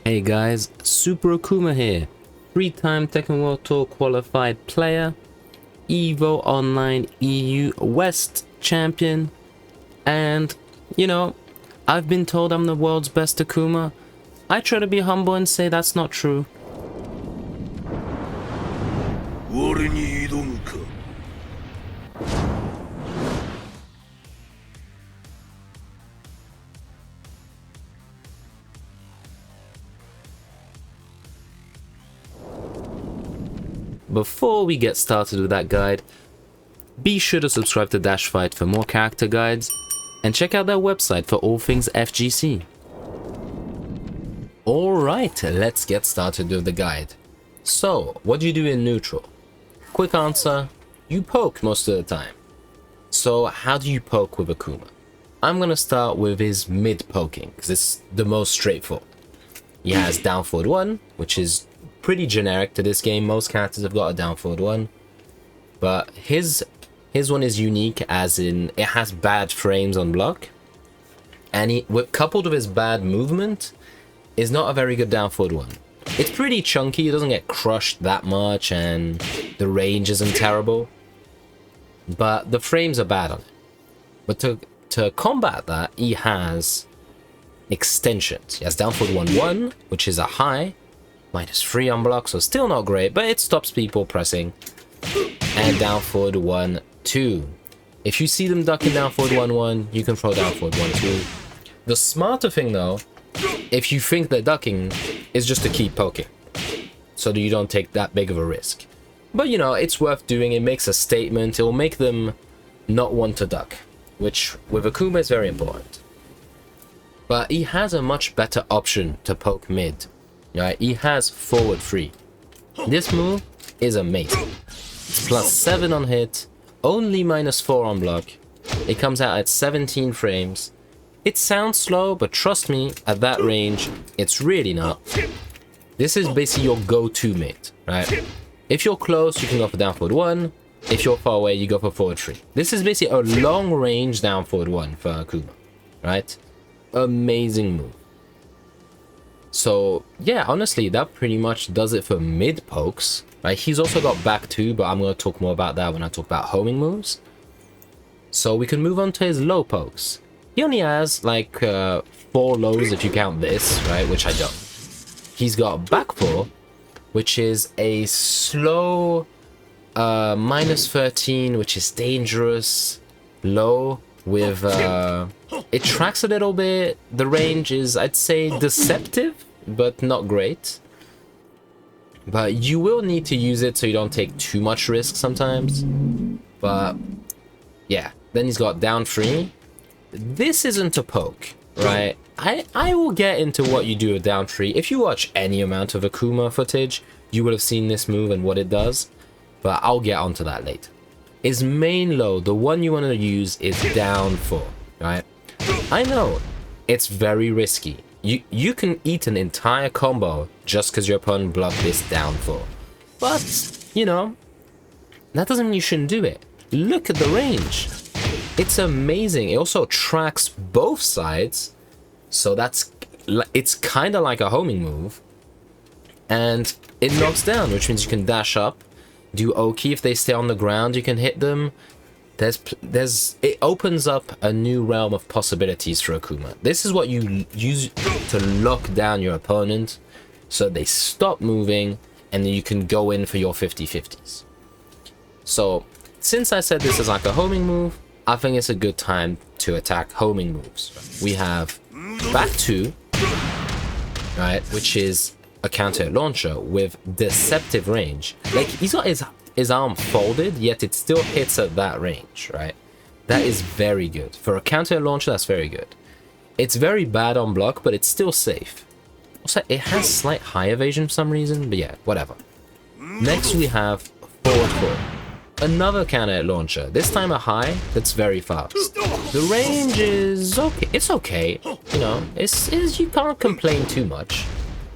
Hey guys, Super Akuma here, 3-time Tekken World Tour qualified player, EVO Online EU West champion, and, you know, I've been told I'm the world's best Akuma. I try to be humble and say that's not true. Before we get started with that guide, be sure to subscribe to DashFight for more character guides, and check out their website for all things FGC. Alright, let's get started with the guide. So, what do you do in neutral? Quick answer, you poke most of the time. So, how do you poke with Akuma? I'm gonna start with his mid poking, because it's the most straightforward. He has down forward 1, which is pretty generic to this game. Most characters have got a down forward 1. But his one is unique, as in it has bad frames on block. And coupled with his bad movement, is not a very good down forward 1. It's pretty chunky, it doesn't get crushed that much, and the range isn't terrible. But the frames are bad on it. But to combat that, he has extensions. He has down forward 1-1, which is a high, -3 on block, so still not great, but it stops people pressing. And down forward 1-2. If you see them ducking down forward 1-1, you can throw down forward 1-2. The smarter thing though, if you think they're ducking, is just to keep poking, so that you don't take that big of a risk. But you know, it's worth doing. It makes a statement. It will make them not want to duck, which with Akuma is very important. But he has a much better option to poke mid. Right? He has forward 3. This move is amazing. It's +7 on hit, only -4 on block. It comes out at 17 frames. It sounds slow, but trust me, at that range, it's really not. This is basically your go-to mid, right? If you're close, you can go for down forward 1. If you're far away, you go for forward 3. This is basically a long-range down forward 1 for Akuma, right? Amazing move. So yeah, honestly, that pretty much does it for mid pokes. Right? He's also got back 2, but I'm going to talk more about that when I talk about homing moves. So we can move on to his low pokes. He only has like 4 lows if you count this, right? Which I don't. He's got back 4, which is a slow -13, which is dangerous low with it tracks a little bit. The range is, I'd say, deceptive, but not great. But you will need to use it so you don't take too much risk sometimes. But yeah, then he's got down 3. This isn't a poke, right? I will get into what you do with down 3. If you watch any amount of Akuma footage, you would have seen this move and what it does. But I'll get onto that later. His main low, the one you want to use, is down 4, right? I know, it's very risky. You can eat an entire combo just because your opponent blocked this down 4. But, you know, that doesn't mean you shouldn't do it. Look at the range. It's amazing. It also tracks both sides. So it's kind of like a homing move. And it knocks down, which means you can dash up. Do Oki. If they stay on the ground, you can hit them. It opens up a new realm of possibilities for Akuma. This is what you use to lock down your opponent so they stop moving, and then you can go in for your 50-50s. So since I said this is like a homing move, I think it's a good time to attack homing moves. We have back 2, right, which is a counter launcher with deceptive range. Like, he's got his arm folded, yet it still hits at that range, right? That is very good. For a counter launcher, that's very good. It's very bad on block, but it's still safe. Also, it has slight high evasion for some reason, but yeah, whatever. Next, we have forward 4. Another counter launcher, this time a high that's very fast. The range is okay. It's okay, you know, you can't complain too much.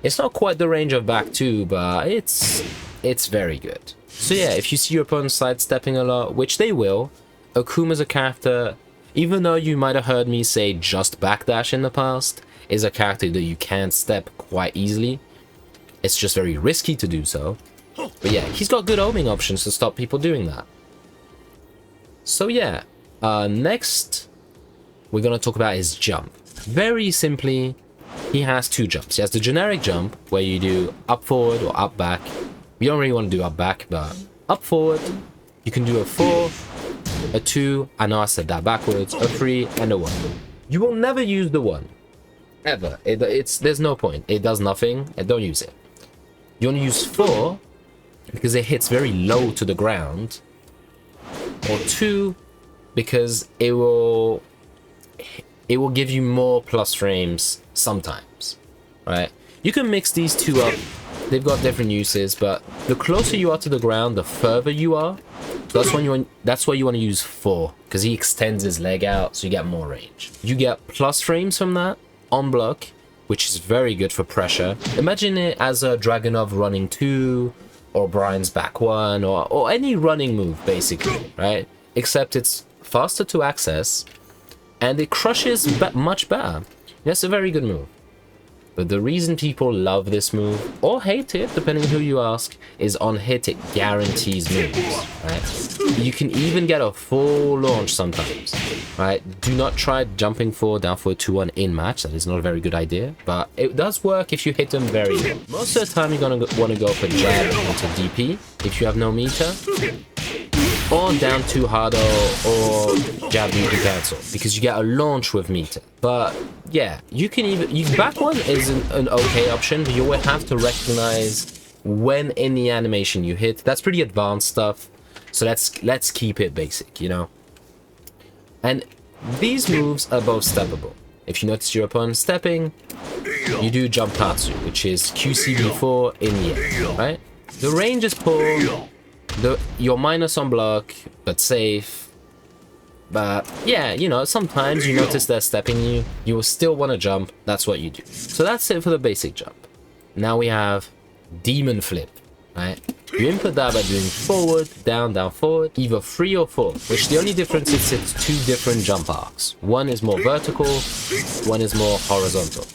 It's not quite the range of back 2, but it's very good. So yeah, if you see your opponent sidestepping a lot, which they will, Akuma's a character, even though you might have heard me say just backdash in the past, is a character that you can step quite easily. It's just very risky to do so. But yeah, he's got good homing options to stop people doing that. So yeah, next we're going to talk about his jump. Very simply, he has two jumps. He has the generic jump where you do up forward or up back. We don't really want to do up back, but up forward, you can do a 4, a 2, I know I said that backwards, a 3, and a 1. You will never use the 1. Ever. There's no point. It does nothing, and don't use it. You want to use 4, because it hits very low to the ground, or 2, because it will give you more plus frames sometimes, right? You can mix these two up. They've got different uses, but the closer you are to the ground, the further you are. So that's why you want to use 4, because he extends his leg out, so you get more range. You get plus frames from that on block, which is very good for pressure. Imagine it as a Dragunov running 2, or Brian's back 1, or any running move, basically, right? Except it's faster to access, and it crushes much better. That's a very good move. But the reason people love this move, or hate it, depending on who you ask, is on hit it guarantees moves, right? You can even get a full launch sometimes, right? Do not try jumping forward, down forward, 2-1 in match. That is not a very good idea, but it does work if you hit them very well. Most of the time you're going to want to go for jab into DP if you have no meter, or down too hard or jab meter cancel, because you get a launch with meter. But yeah, you can even back one is an okay option, but you will have to recognize when in the animation you hit. That's pretty advanced stuff, so let's keep it basic, you know. And these moves are both steppable. If you notice your opponent stepping, you do jump tatsu, which is QCB4 in the air, right? The range is poor. You're minus on block, but safe. But yeah, you know, sometimes you notice they're stepping you. You will still want to jump. That's what you do. So that's it for the basic jump. Now we have demon flip, right? You input that by doing forward, down, down, forward, either 3 or 4, which the only difference is it's 2 different jump arcs. One is more vertical, one is more horizontal.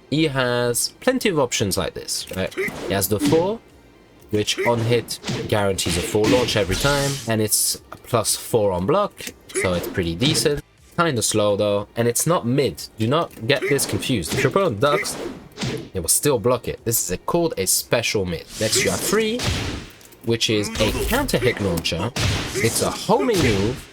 He has plenty of options like this, right? He has the 4, which on hit guarantees a 4 launch every time, and it's plus 4 on block, so it's pretty decent. Kinda slow though, and it's not mid. Do not get this confused. If your opponent ducks, it will still block it. This is called a special mid. Next you have 3, which is a counter hit launcher. It's a homing move.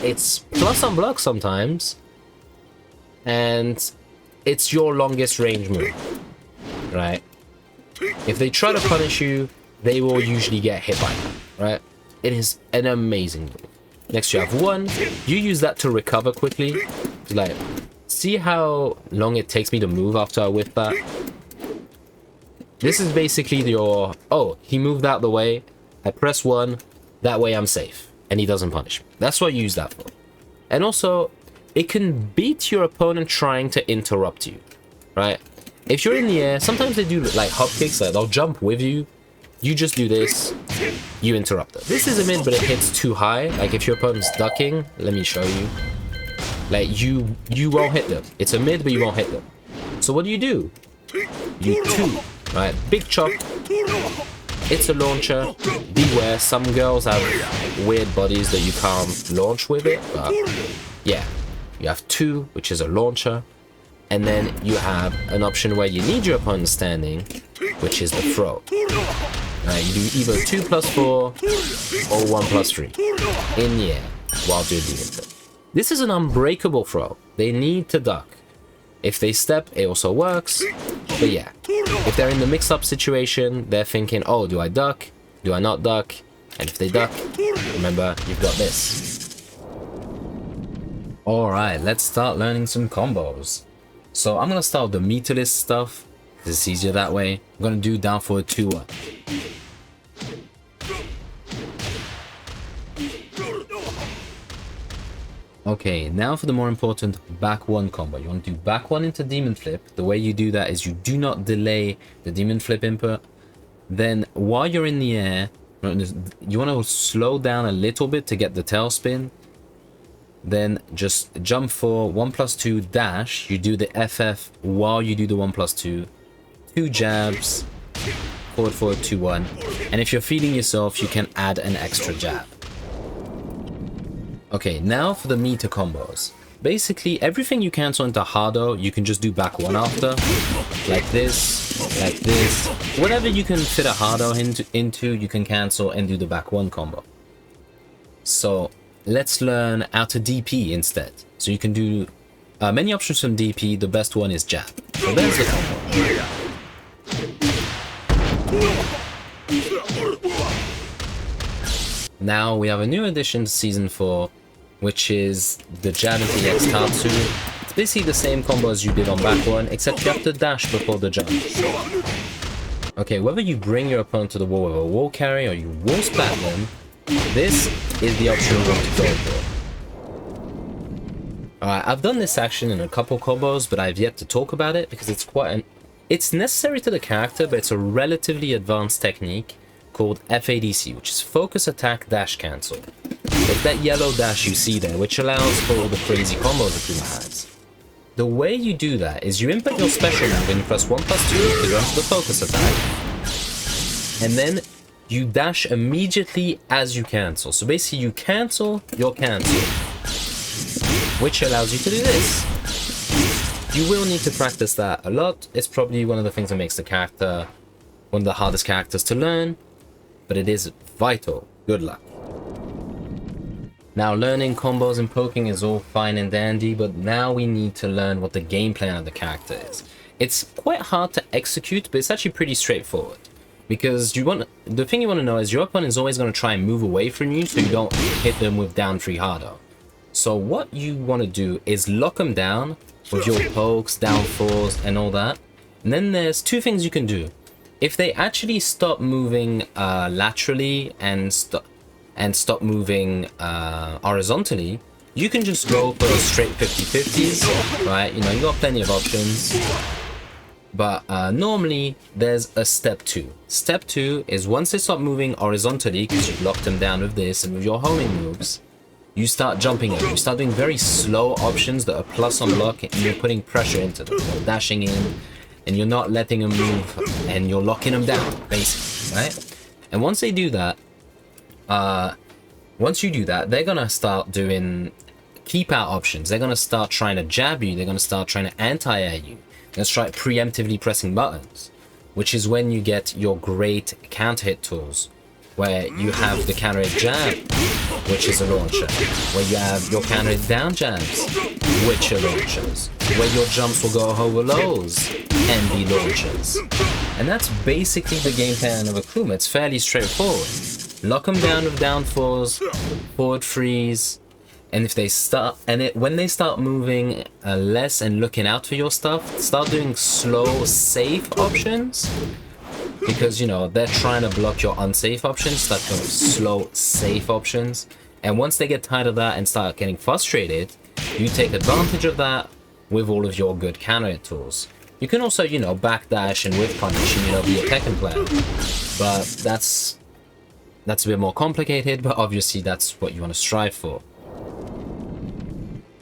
It's plus on block sometimes, and it's your longest range move, right? If they try to punish you, they will usually get hit by that, right? It is an amazing move. Next you have 1. You use that to recover quickly. Like, see how long it takes me to move after I whip that? This is basically your, oh, he moved out the way. I press 1, that way I'm safe, and he doesn't punish me. That's what you use that for. And also, it can beat your opponent trying to interrupt you, right? If you're in the air, sometimes they do like hop kicks, like they'll jump with you. You just do this, you interrupt them. This is a mid, but it hits too high. Like if your opponent's ducking, let me show you. Like you won't hit them. It's a mid, but you won't hit them. So what do? You 2, right? Big chop. It's a launcher. Beware, some girls have weird bodies that you can't launch with it, but yeah. You have 2, which is a launcher. And then you have an option where you need your opponent standing, which is the throw. You do either 2 plus 4 or 1 plus 3 in the air while doing the input. This is an unbreakable throw. They need to duck. If they step, it also works. But yeah, if they're in the mix-up situation, they're thinking, oh, do I duck? Do I not duck? And if they duck, remember, you've got this. Alright, let's start learning some combos. So I'm going to start with the meterless stuff, because it's easier that way. I'm going to do down forward 2-1. Okay, now for the more important back 1 combo. You want to do back 1 into demon flip. The way you do that is you do not delay the demon flip input. Then while you're in the air, you want to slow down a little bit to get the tail spin. Then just jump for 1+2 dash. You do the FF while you do the 1+2. 2 jabs, forward, forward, 2-1. And if you're feeding yourself, you can add an extra jab. Okay, now for the meter combos. Basically, everything you cancel into hardo, you can just do back 1 after. Like this, whatever you can fit a hardo into, you can cancel and do the back 1 combo. So let's learn how to DP instead. So you can do many options from DP. The best one is jab. So there's the combo. Now we have a new addition to Season 4, which is the jab into the X-Tatsu. It's basically the same combo as you did on back 1, except you have to dash before the jump. Okay, whether you bring your opponent to the wall with a wall carry or you wall splat them, this is the option you want to go for. Alright, I've done this action in a couple combos, but I've yet to talk about it because it's it's necessary to the character, but it's a relatively advanced technique called FADC, which is Focus Attack Dash Cancel. It's that yellow dash you see there, which allows for all the crazy combos Akuma has. The way you do that is you input your special move and you press 1+2 to go into the focus attack, and then you dash immediately as you cancel. So basically you cancel your cancel, which allows you to do this. You will need to practice that a lot. It's probably one of the things that makes the character one of the hardest characters to learn, but it is vital. Good luck. Now, learning combos and poking is all fine and dandy, but now we need to learn what the game plan of the character is. It's quite hard to execute, but it's actually pretty straightforward. Because the thing you want to know is your opponent is always going to try and move away from you so you don't hit them with down 3 hardo. So what you want to do is lock them down with your pokes, down 4s, and all that. And then there's 2 things you can do. If they actually stop moving laterally and stop moving horizontally, you can just go for straight 50-50s, right? You know, you got plenty of options. But normally, there's a step 2. Step 2 is once they stop moving horizontally, because you've locked them down with this and with your homing moves, you start jumping in. You start doing very slow options that are plus on block, and you're putting pressure into them. You're dashing in, and you're not letting them move, and you're locking them down, basically, right? And once they do that, once you do that, they're gonna start doing keep out options. They're gonna start trying to jab you. They're gonna start trying to anti-air you. Let's try preemptively pressing buttons, which is when you get your great counter hit tools, where you have the counter hit jab, which is a launcher, where you have your counter hit down jabs, which are launchers, where your jumps will go over lows and be launchers. And that's basically the game plan of Akuma. It's fairly straightforward. Lock them down with down 4s, forward freeze, and if they start, when they start moving less and looking out for your stuff, start doing slow, safe options. Because, you know, they're trying to block your unsafe options, start doing slow, safe options. And once they get tired of that and start getting frustrated, you take advantage of that with all of your good counter hit tools. You can also, you know, backdash and whip punish and, you know, be a Tekken player. But that's a bit more complicated, but obviously that's what you want to strive for.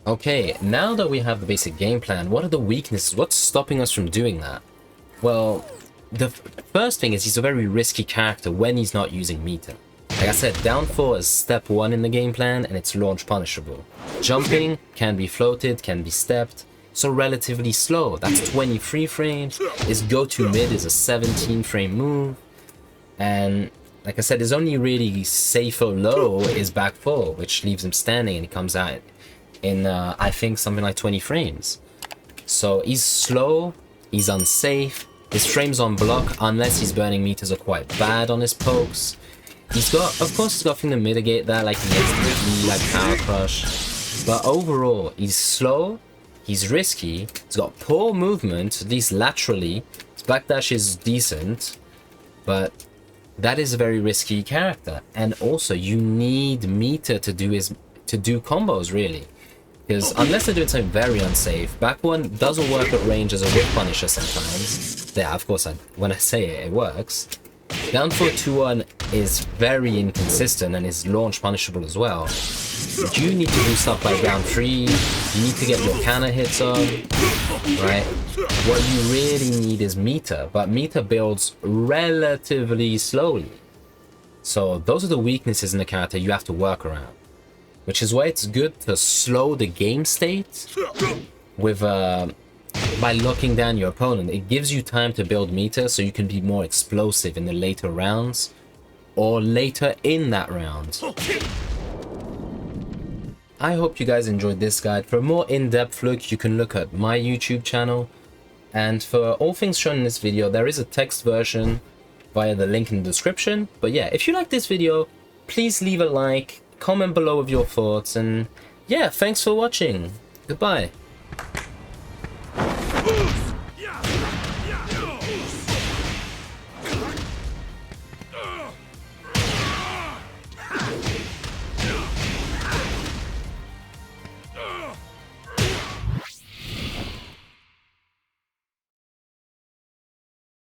Okay, now that we have the basic game plan, what are the weaknesses? What's stopping us from doing that? Well, the first thing is he's a very risky character when he's not using meter. Like I said, down 4 is step 1 in the game plan, and it's launch punishable. Jumping can be floated, can be stepped, so relatively slow. That's 23 frames. His go-to mid is a 17 frame move. And like I said, his only really safer low is back 4, which leaves him standing, and he comes out in, I think, something like 20 frames. So he's slow, he's unsafe. His frames on block, unless he's burning meters, are quite bad on his pokes. He's got, of course, he's got things to mitigate that, like he gets like Power Crush. But overall, he's slow, he's risky, he's got poor movement, at least laterally. His backdash is decent, but that is a very risky character. And also, you need meter to do combos, really. Because unless they're doing something very unsafe, back 1 doesn't work at range as a whip punisher sometimes. Yeah, of course, when I say it, it works. Down 4-2-1 is very inconsistent and is launch punishable as well. You need to do stuff like down 3, you need to get your counter hits on, right? What you really need is meter, but meter builds relatively slowly. So those are the weaknesses in the character you have to work around. Which is why it's good to slow the game state with by locking down your opponent. It gives you time to build meter so you can be more explosive in the later rounds or later in that round. I hope you guys enjoyed this guide. For a more in-depth look, you can look at my YouTube channel. And for all things shown in this video, there is a text version via the link in the description. But yeah, if you like this video, please leave a like, comment below with your thoughts, and yeah, thanks for watching. Goodbye.